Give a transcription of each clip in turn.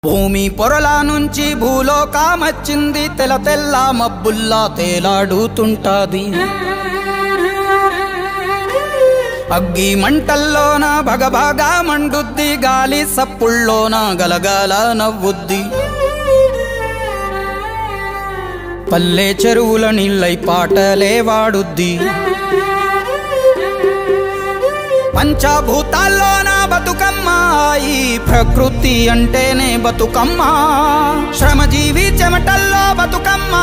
భూమి పొరల నుంచి భూలోకమచ్చింది తెల్ల తెల్ల మబ్బుల్లా తేలాడుతుంటాది అగ్గి మంటల్లోన భగభగా మండుద్ది గాలి సప్పుల్లోన గలగల నవ్వుద్ది పల్లె చెరువుల నీళ్ళై పాటలే వాడుద్ది పంచభూతాల్లోన బతుకమ్మ ఈ ప్రకృతి అంటేనే బతుకమ్మ శ్రమజీవి చెమటల్లో బతుకమ్మ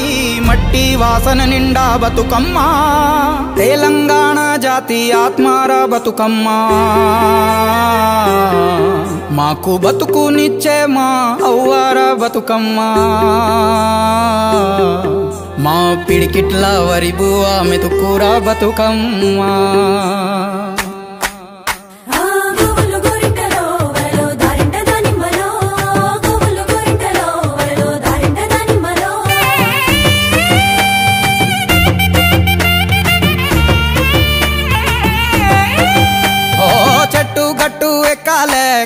ఈ మట్టి వాసన నిండా బతుకమ్మ తెలంగాణ జాతి ఆత్మార బతుకమ్మ మాకు బతుకునిచ్చే మా అవ్వార బతుకమ్మ మా పిడికిట్ల వరి బువ్వ మెతుకుర బతుకమ్మ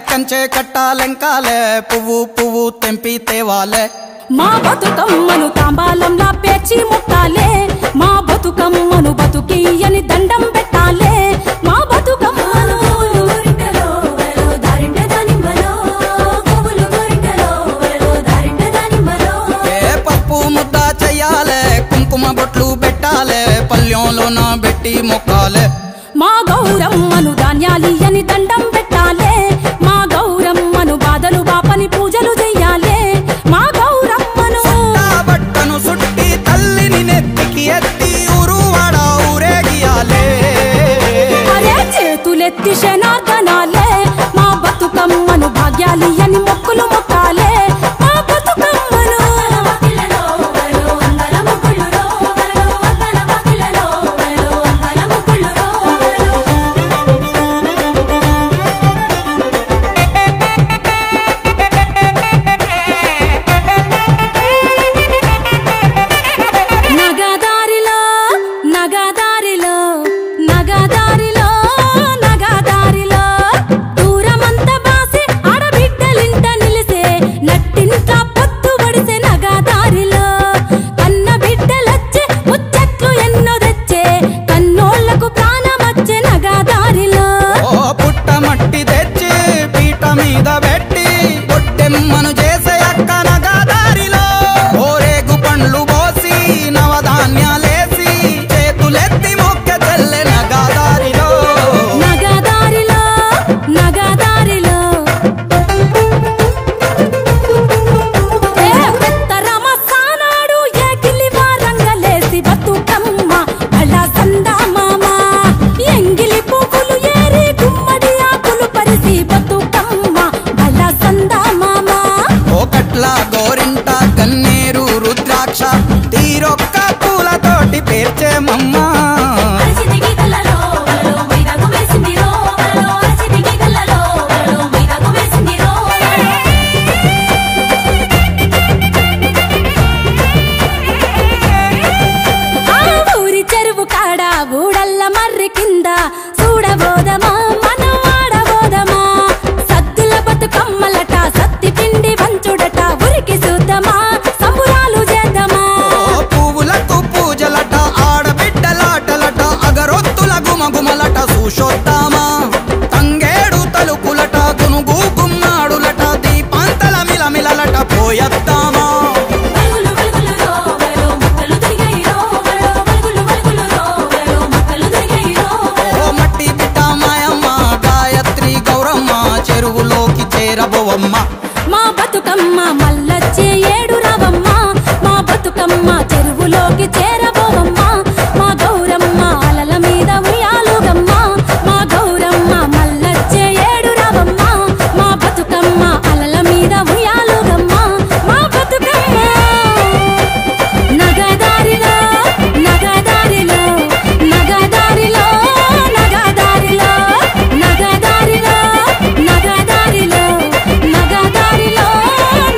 కంచె కట్టాలెంకాలే పువ్వు పువ్వు తెంపి తేవాలే మా బతుకమ్మను తాంబాలంలా పేర్చి ముట్టాలే మా బతుకమ్మను బతుకియని దండం పెట్టాలే మా బతుకమ్మను పప్పు ముద్ద చెయ్యాలే కుంకుమ బొట్లు పెట్టాలే పల్లెంలోన పెట్టి మొక్కాలే మా గౌరమ్మను ధాన్యాలియని దండం పెట్టాలే మా గౌరమ్మను బాధలు బాపని పూజలు చెయ్యాలే మా గౌరమ్మను బట్టను సుట్టి తల్లిని నెత్తికి ఎత్తి ఊరువాడ ఊరేగియాలే అరే చేతులెత్తి శనార్దనాలే మా బతుకమ్మను భాగ్యాలియని మొక్కులు మొక్కాలే మా బతుకమ్మను తీరొక్క పూలతోటి పేర్చే మమ్మ ఊరి చెరువు కాడ ఊడల్ల మర్రి కింద చూడబోదమా మనం ఆడబోదమా సద్దుల బతుకమ్మలట సత్తి పిండి వంచుడట ఉరికి చూద్దామా సంబురాలు చేద్దామా పువ్వులకు పూజలట ఆడబిడ్డలాటలట అగరొత్తుల గుమగుమలట చూసొద్దామా తంగేడు తలుపులట గునుగు గుమ్మాడులట దీపాంతల మిలమిలలట పోయొద్దామా మట్టి బిడ్డ మాయమ్మ గాయత్రి గౌరమ్మ చెరువులోకి చేరబోవమ్మ మా బతుకమ్మ మల్లచ్చే ఏడు రావమ్మ మా బతుకమ్మ చెరువులోకి చేరబోవమ్మ మా గౌరమ్మ అలల మీద ఉయ్యాలుగమ్మ మా గౌరమ్మ మల్లచ్చే ఏడు రావమ్మ మా బతుకమ్మ అలల మీద ఉయ్యాలుగమ్మ మా బతుకమ్మ నగదారిలో నగదారిలో నగదారిలో నగదారిలో నగదారిలో నగదారిలో నగదారిలో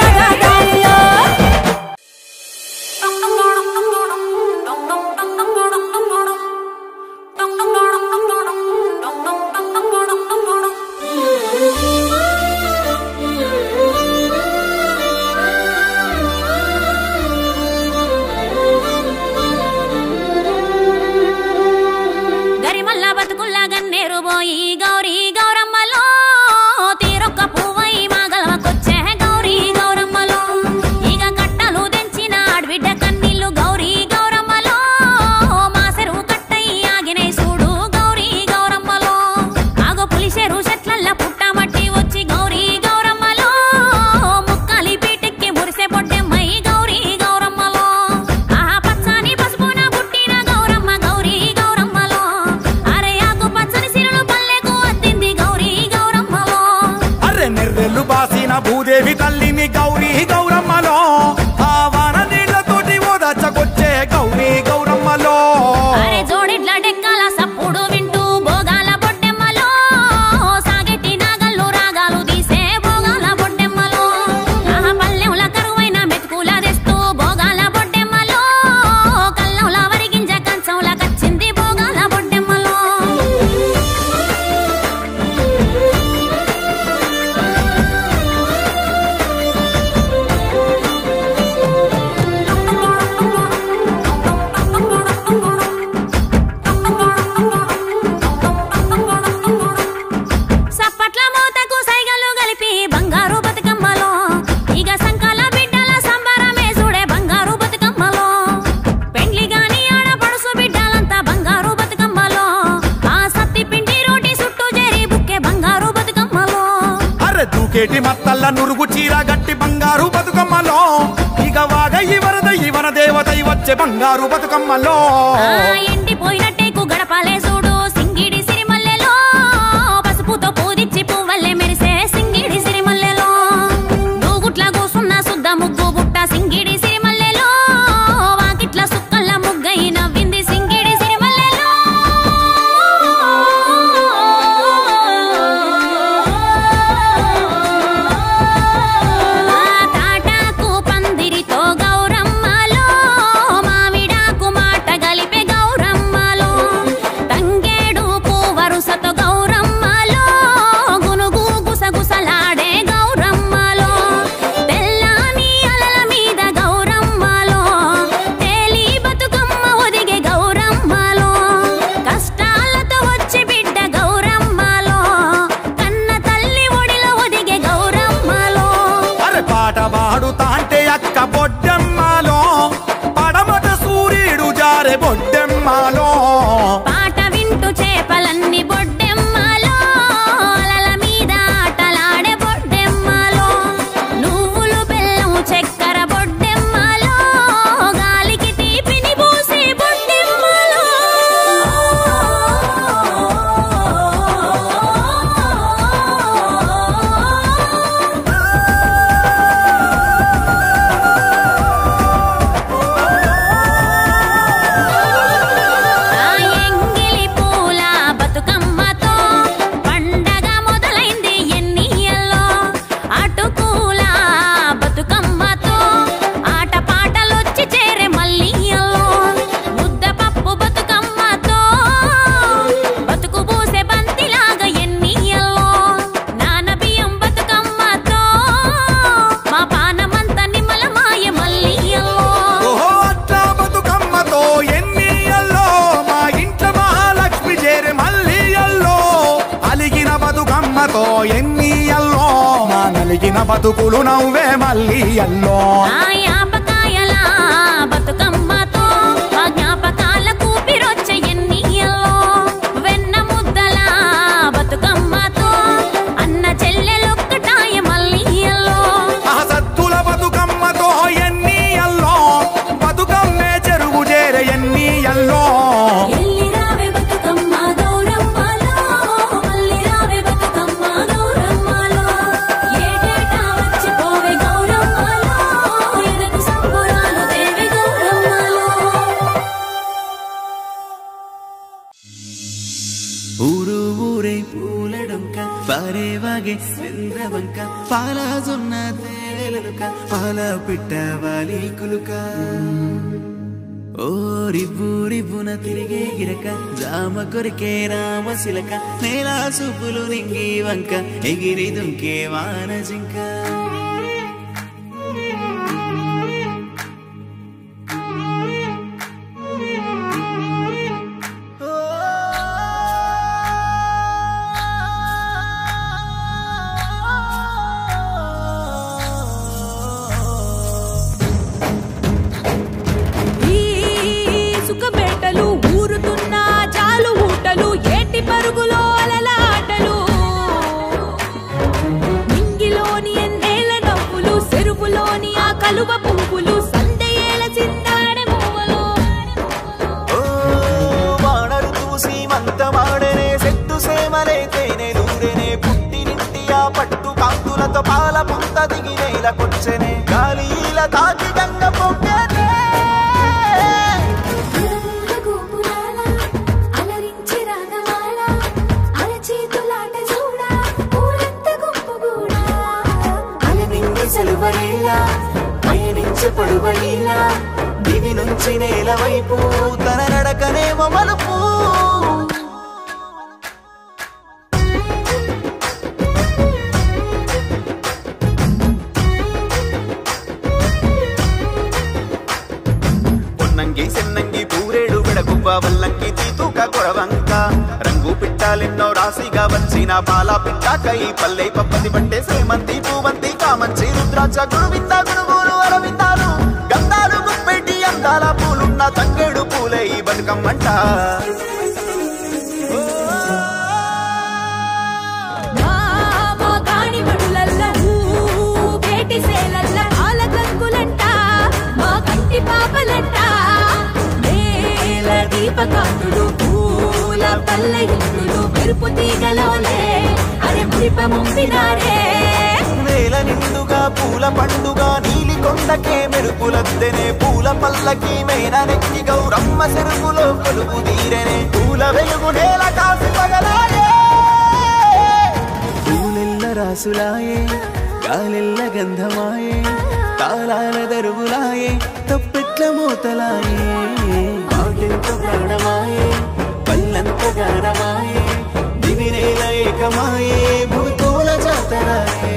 నగదారిలో తల్లిని గౌరీ గౌరమ్మలో ఆ వాన నీళ్లతోటి ఓదచ్చకొచ్చే గౌరీ గౌరమ్మలో అరే జోడిడ్ల డెక్కల సప్పుడు వింటూ భోగాల బొడ్డెమ్మలో సాగెట్టి నాగళ్ళు రాగాలు తీసే భోగాల బొడ్డెమ్మలో ఆ పల్లెంల కరువైన మెతుకుల తెస్తూ భోగాల బొడ్డెమ్మలో కల్లంల వరిగింజ కంచంల కచ్చింది భోగాల బొడ్డెమ్మలో సప్పట్ల మోతకు సైగలు కలిపి బంగారు బతుకమ్మలో ఇక సంకాల బిడ్డల సంబరమే చూడే బంగారు బతుకమ్మలో పెండ్లి గాని ఆడపడుసు బిడ్డలంతా బంగారు బతుకమ్మలో ఆ సత్తి పిండి రోటి చుట్టూ చేరి బుక్కే బంగారు బతుకమ్మలో అరే దూకేటి మత్తల్ల నురుగు చీర గట్టి బంగారు బతుకమ్మలో ఇక వాగయ్యి వరదయ్యి వన దేవతై వచ్చే బంగారు బతుకమ్మలో ఆ ఎండిపోయినట్టేకు గడపాలే చూడు సింగిడి సిరిమల్లెలో పసుపుతో పూదిచ్చి పువ్వల్లే మెరిసే సింగిడి సిరిమల్లెలో దూగుట్ల కూసున్న సుద్ద ముగ్గు బుట్ట సింగిడి సిరిమల్లెలో వాకిట్ల సుక్కల్ల ముగ్గై నవ్వింది సింగిడి సిరిమల్లెలో ఆ తాటాకు పందిరితో గౌరమ్మలో మామిడాకు మాట గలిపే గౌరమ్మలో తంగేడు వరుసతో గౌరమ్మలో గునుగు గుసగుసలాడే గౌరమ్మలో తెల్లాని అలల మీద గౌరమ్మలో తేలి బతుకమ్మ ఒదిగే గౌరమ్మలో కష్టాలతో వచ్చి బిడ్డ గౌరమ్మలో కన్న తల్లి ఒడిలో ఒదిగే గౌరమ్మలో అరే పాట పాడుతా అంటే అక్క బొడ్డెమ్మలో పడమట సూర్యుడు జారే బొడ్డెమ్మలో పాట వింటూ చేపలన్నీ బొడ్డెమ్మలో అలల మీద ఆటలాడే బొడ్డెమ్మలో నువ్వులు బెల్లం చక్కెర బొడ్డెమ్మలో గాలికి తీపిని పూసే బొడ్డెమ్మలో ఆ ఎంగిలి పూల బతుకమ్మతో పండగ మొదలైంది ఎన్నియల్లో అటుకూల బతుకమ్మతో ఆట పాటలొచ్చి చేరే మల్లియల్లో ముద్దపప్పు బతుకమ్మతో బతుకు పూసే బంతిలాగా ఎన్నియల్లో నానబియ్యం బతుకమ్మతో మా పానమంత నిమ్మలమాయ మల్లియల్లో ఓహో అట్లా బతుకమ్మతో ఎన్నియల్లో మా ఇంట్లో మహాలక్ష్మి చేరే మల్లియల్లో అలిగిన బతుకమ్మతో ఎన్నియల్లో మా నలిగిన బతుకులు నవ్వే మల్లియల్లో ఆ యాపకాయల బతుకమ్మతో మా జ్ఞాపకాల కూపిరొచ్చే ఎన్నియల్లో వెన్న ముద్దల బతుకమ్మతో అన్న చెల్లెలొక్కటాయ మల్లియల్లో ఆ సత్తుల బతుకమ్మతో ఎన్నియల్లో బతుకమ్మే చెరువు చేరే ఎన్నియల్లో ఎల్లిరావే బతుకమ్మ గౌరమ్మలో మల్లిరావే బతుకమ్మ గౌరమ్మలో ఏటేటా వచ్చిపోవే గౌరమ్మలో ఎదకు సంబురాలు దేవి గౌరమ్మలో ఊరు ఊరే పూలడొంక పారేవాగే చంద్రవంక పాల జొన్న తేలెలుక పాల పిట్ట వాలి కులుక ఓ రివ్వు రివ్వున తిరిగే గిరక జామ కొరికే రామశిలక నేల సూపులు నింగి వంక ఎగిరి దుంకే వాన జింక ఈ సుఖబేటలు ఊరుతున్న చాలు ఊటలు ఏటి పరుగులో అలలాటలు నింగిలోని ఎన్నేల నవ్వులు చెరువులోని ఆ కలువ పువ్వులు సందయేల చిందాడే మువ్వలు వాడరు చూసి మంతమాడనే సెట్టు సేమలే తేనె దూరెనే పుట్టినింటి ఆ పట్టు కాంతులతో పాల పుంత అంత దిగి నేలకొచ్చెనే గాలిల తాకి గంగ పొంగెనే పయనించే పడువైలా దివి నుంచి నేల వైపు తన నడకనేమో మలుపు పొన్నంగి సెన్నంగి పూరేడు విడగువ్వ వల్లంకి తీతూక కొడవంక రంగు పిట్టాలెన్నో రాశిగా వచ్చిన పాల పిట్టాకై పల్లె పప్పతి పట్టే సేమంతి పూవంతి కామంచి రుద్రాక్ష గురువింద గురువులు అరవిందాలు గంధాలు గుప్పెట్టి అందాల పూలున్న తంగేడు పూలే ఈ బతుకమ్మంట దీపకాంతులు పూల పల్లె ఇల్లులు మెరుపు తీగలోనే అరే మురిప ముంపినారే నేల నిండుగా పూల పండుగ నీలి కొండకే మెరుపులద్దెనే పూల పల్లకి మేన నెక్కి గౌరమ్మ చెరుకులో కొలుపు తీరెనే పూల వెలుగు నేల కాసి పగలాయే పూలెల్ల రాసులాయే గాలెల్ల గంధమాయే తాళాల దరువులాయే తప్పెట్ల మూతలాయే మాటెంత ప్రాణమాయే పల్లంత గానమాయే దివినేల ఏకమాయే భూతోల జాతరాయే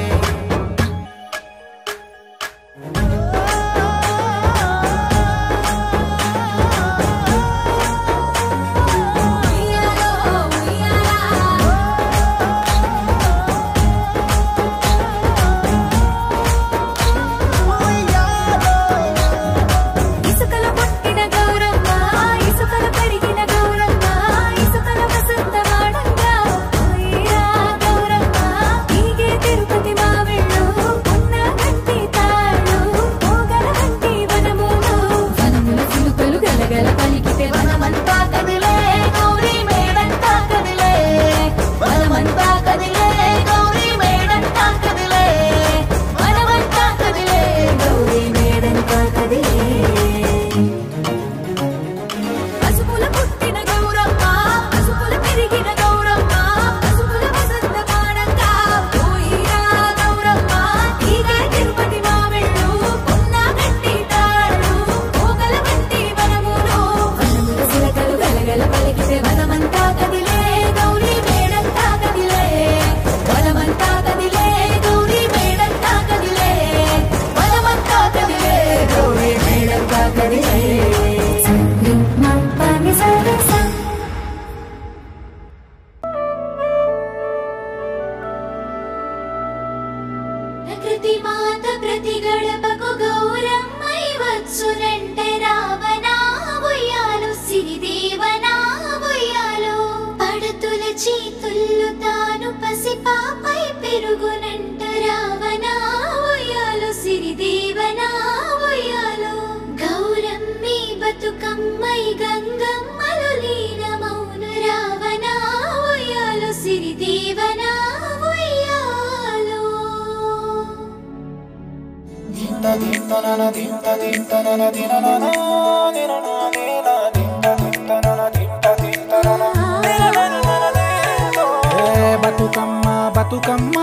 బతుకమ్మ బతుకమ్మ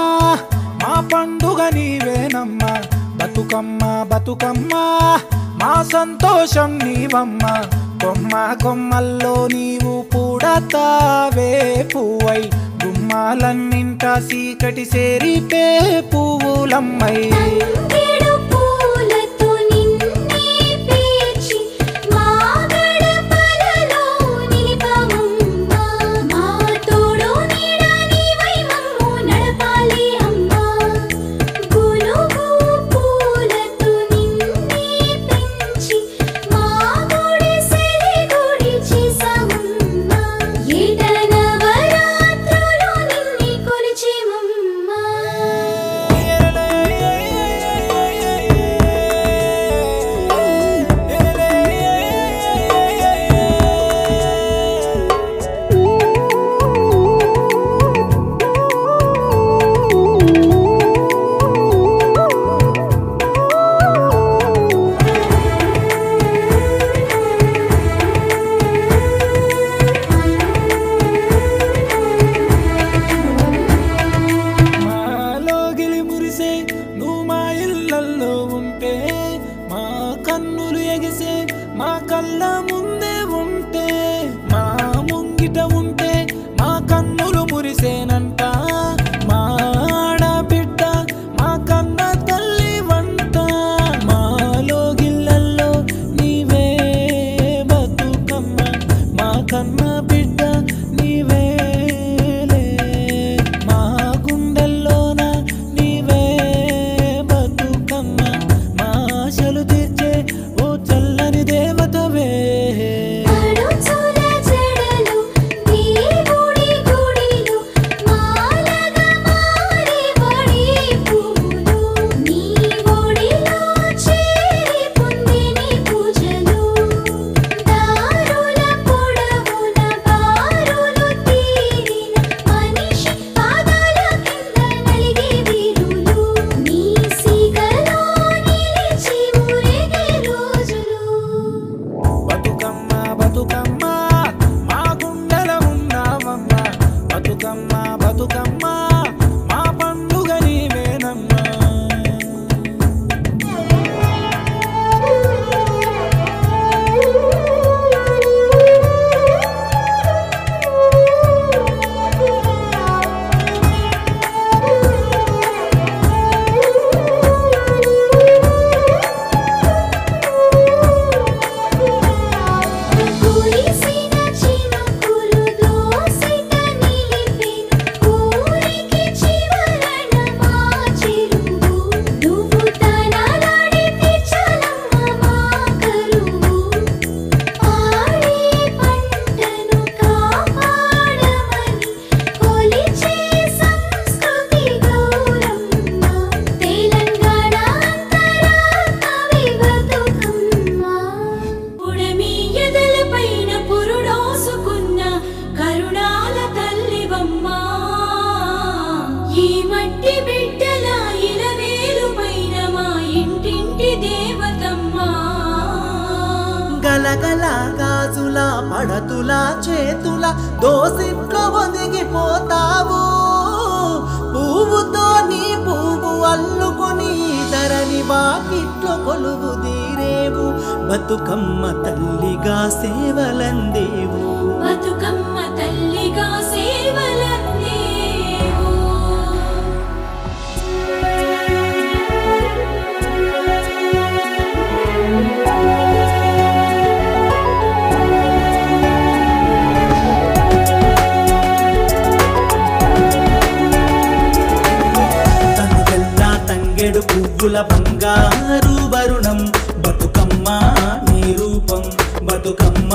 మా పండుగ నీవేనమ్మ బతుకమ్మ బతుకమ్మ మా సంతోషం నీవమ్మ కొమ్మ కొమ్మల్లో నీవు పూడతావే పువ్వై గుమ్మాలన్నింట సీకటి సేరిపే పువ్వులమ్మై గుండెల్లో ఉంటే మా కన్నులు ఎగిసే మా కళ్ళ ముందే ఉంటే మా ముంగిట ఉంటే మా కన్నులు మురిసేనంట మా ఆడబిడ్డ మా కన్న తల్లి వంట మాలో గిళ్ళల్లో నీవే బతుకమ్మ మా కన్న బిడ్డ నీవేలే మా గుండెల్లోన నీవే బతుకమ్మ మా ఆశలు తీర్చే ఓ చల్లని దేవతవే గలగల గాజుల పడతుల చేతుల దోసిట్లో ఒదిగిపోతావు పువ్వుతో నీ పువ్వు అల్లుకొని ధరణి వాకిట్లో కొలువు తీరేవు బతుకమ్మ తల్లిగా సేవలందేవు బతుకమ్మ తల్లిగా సేవలందేవు తంగెడు పువ్వుల బంగారు వరుణం బతుకమ్మ నీ రూపం బతుకమ్మ